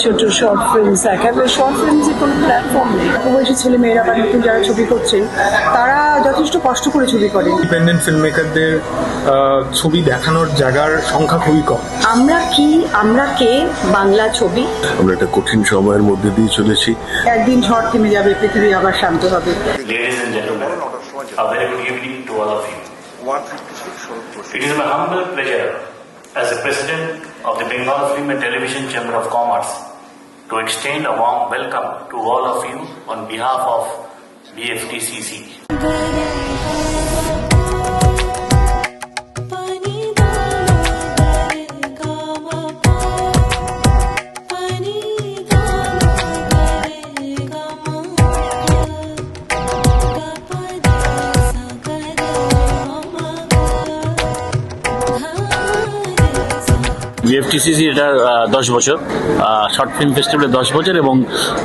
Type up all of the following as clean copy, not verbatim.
ছোট short films একেবারে short ফিল্মসে কোনো প্ল্যাটফর্ম নেই। বয়সী ছেলে মেয়েরা বা নতুন যারা ছবি করছেন তারা যথেষ্ট কষ্ট করে ছবি করেন। ইন্ডিপেন্ডেন্ট ফিল্ম মেকারদের ছবি দেখানোর জায়গার সংখ্যা খুবই কম। আমরা কি আমরা কে বাংলা ছবি। আমরা একটা কঠিন সময়ের মধ্যে দিয়ে চলেছি। একদিন ঝড় থেমে যাবে, পৃথিবী আবার শান্ত হবে। Ladies and gentlemen, a very good evening to all of you. It is my humble pleasure as the President of the Bengal Film and Television Chamber of Commerce to extend a warm welcome to all of you on behalf of BFTCC. বিএফটিসিসি এটার 10 বছর, short film ফেস্টিভ্যালের 10 বছর এবং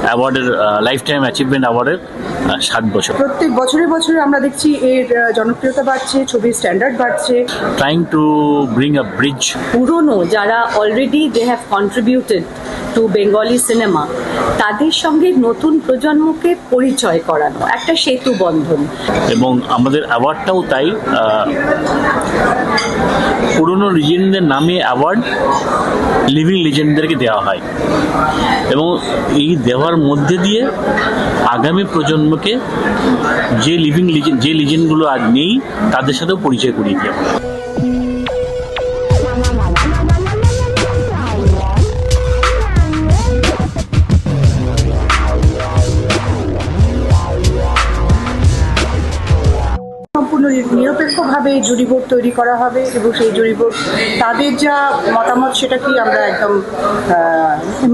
অ্যাওয়ার্ডের life time achievement অ্যাওয়ার্ডের 7 বছর। প্রত্যেক বছরে বছরে আমরা দেখছি এর জনপ্রিয়তা বাড়ছে, ছবির স্ট্যান্ডার্ড বাড়ছে। Trying to bring a bridge. পুরনো যারা already they have contributed to Bengali cinema তাদের সঙ্গে নতুন প্রজন্মকে পরিচয় করানো, একটা সেতু বন্ধন। এবং আমাদের অ্যাওয়ার্ডটাও তাই, পুরনো লিজেন্ডদের নামে অ্যাওয়ার্ড লিভিং লিজেন্ডদেরকে দেওয়া হয় এবং এই দেওয়ার মধ্যে দিয়ে আগামী প্রজন্মকে যে লিজেন্ডগুলো আজ নেই তাদের সাথেও পরিচয় করিয়ে দেওয়া। সম্পূর্ণ নিরপেক্ষভাবে জুরি বোর্ড তৈরি করা হবে এবং সেই জুরি বোর্ড তাদের যা মতামত সেটাকেই আমরা একদম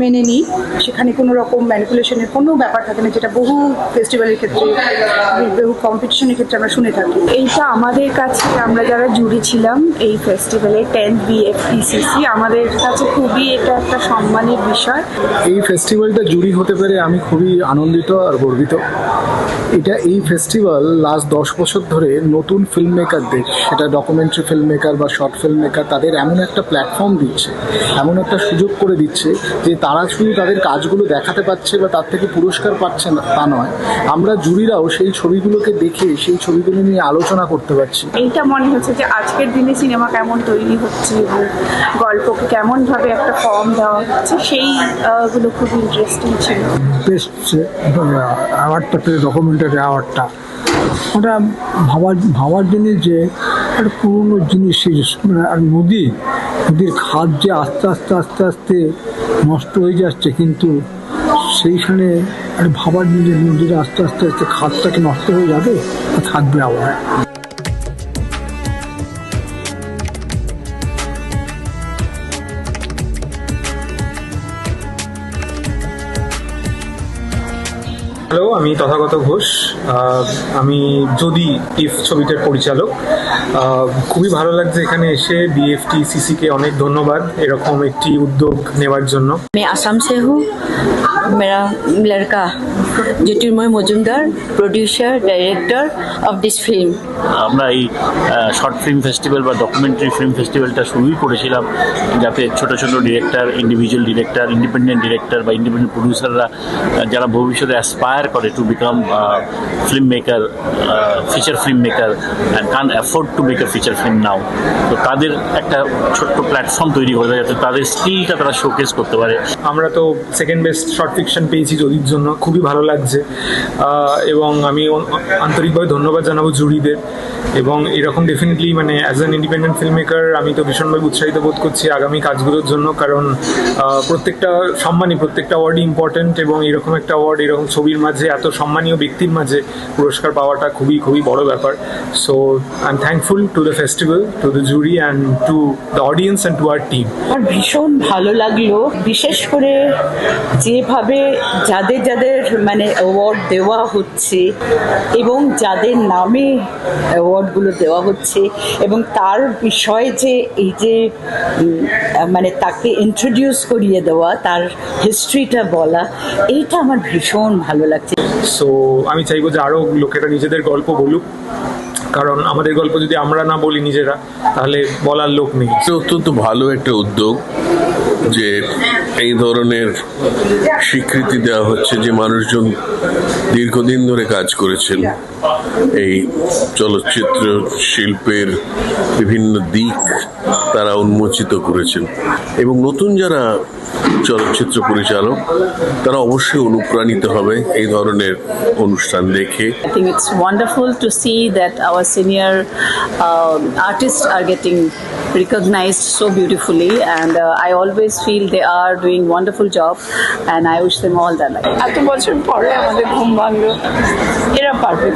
মেনে নিই। সেখানে কোনো রকম ম্যানিপুলেশনের কোনো ব্যাপার থাকে না, যেটা বহু ফেস্টিভ্যালের ক্ষেত্রে, বহু কম্পিটিশনের ক্ষেত্রে আমরা শুনে থাকি। এইটা আমাদের কাছে, আমরা যারা জুরি ছিলাম এই ফেস্টিভ্যালে 10th BFTCC, আমাদের কাছে খুবই এটা একটা সম্মানের বিষয়। এই ফেস্টিভ্যালটা জুরি হতে পেরে আমি খুবই আনন্দিত আর গর্বিত। এই ফেস্টিভ্যাল লাস্ট 10 বছর ধরে নতুন ফিল্ম মেকারদের, সেটা ডকুমেন্টারি ফিল্ম মেকার বা শর্ট ফিল্ম মেকার, তাদের এমন একটা প্ল্যাটফর্ম দিচ্ছে, এমন একটা সুযোগ করে দিচ্ছে যে তারা শুধু তাদের কাজগুলো দেখাতে পারছে বা তার থেকে পুরস্কার পাচ্ছে না তা নয়, আমরা জুরিরাও সেই ছবিগুলোকে দেখে সেই ছবিগুলো নিয়ে আলোচনা করতে পারছি। এইটা মনে হচ্ছে যে আজকের দিনে সিনেমা কেমন তৈরি হচ্ছে এবং গল্পকে কেমনভাবে একটা ফর্ম দেওয়া হচ্ছে, সেইগুলো খুব ইন্টারেস্টিং ছিল। বেস্ট অ্যাওয়ার্ডটা পেয়ে, ডকুমেন্টারি অ্যাওয়ার্ডটা, ওটা ভাবার জিনিস যে একটা পুরনো জিনিস, আর নদীর খাদ যে আস্তে আস্তে আস্তে আস্তে নষ্ট হয়ে যাচ্ছে, কিন্তু সেইখানে একটা ভাবার জিনিস, নদীর আস্তে আস্তে আস্তে খাদটাকে নষ্ট হয়ে যাবে, থাকবে আবার। হ্যালো, আমি তথাগত ঘোষ। আমি যদি ইফ ছবিটার পরিচালক। খুবই ভালো লাগছে এখানে এসে। BFTCC-কে অনেক ধন্যবাদ এরকম একটি উদ্যোগ নেওয়ার জন্য। मैं आसाम से हूँ, मेरा लड़का Jyotirmoy Majumdar, producer director of this film. আমরা এই শর্ট ফিল্ম ফেস্টিভ্যাল বা ডকুমেন্টারি ফিল্ম ফেস্টিভ্যালটা শুরুই করেছিলাম যাতে ছোট ছোট director, individual director, independent director বা ইন্ডিপেন্ডেন্ট প্রডিউসাররা যারা ভবিষ্যতে অ্যাসপায়ার করে to become film maker, feature film maker and can afford to make a feature film now, তো তাদের একটা ছোট্ট প্ল্যাটফর্ম তৈরি করে দেয় যাতে তাদের স্কিলটা তারা শোকেস করতে পারে। আমরা তো সেকেন্ড বেস্ট শর্ট ফিকশন পেয়েছি যদির জন্য, খুবই ভালো লাগছে এবং আমি আন্তরিকভাবে ধন্যবাদ জানাবো জুরিদের। এবং এরকম ডেফিনেটলি মানে as an independent film maker আমি তো ভীষণভাবে উৎসাহিত বোধ করছি আগামী কাজগুলোর জন্য, কারণ প্রত্যেকটা সম্মানই, প্রত্যেকটা অ্যাওয়ার্ডই ইম্পর্টেন্ট এবং এরকম একটা অ্যাওয়ার্ড এরকম ছবির মাঝে এত সম্মানীয় ব্যক্তির মাঝে পুরস্কার পাওয়াটা খুবই খুবই বড় ব্যাপার। So I am thankful to the festival, to the jury and to the audience and to our team. আমার ভীষণ ভালো লাগলো, বিশেষ করে যেভাবে যাদের যাদের মানে অ্যাওয়ার্ড দেওয়া হচ্ছে এবং যাদের নামে অ্যাওয়ার্ডগুলো দেওয়া হচ্ছে এবং তার বিষয়ে যে এই যে মানে তাকে ইন্ট্রোডিউস করিয়ে দেওয়া, তার হিস্ট্রিটা বলা, এইটা আমার ভীষণ ভালো লাগছে। সো আমি চাইবো যে আরও লোকেরা নিজেদের গল্প বলুক, কারণ আমাদের গল্প যদি আমরা না বলি নিজেরা তাহলে বলার লোক নেই। অত্যন্ত ভালো একটা উদ্যোগ যে এই ধরনের স্বীকৃতি দেওয়া হচ্ছে যে মানুষজন দীর্ঘদিন ধরে কাজ করেছেন এই চলচ্চিত্র শিল্পের বিভিন্ন দিক তারা উন্মোচিত করেছেন, এবং নতুন যারা চলচ্চিত্র পরিচালক তারা অবশ্যই অনুপ্রাণিত হবে এই ধরনের অনুষ্ঠান দেখে। I think it's wonderful to see that our senior artists are getting recognized so beautifully, and I always feel they are doing wonderful job, and I wish them all the luck. এত বছর পরে আমাদের ঘুম ভাঙলো, এরা পারবে।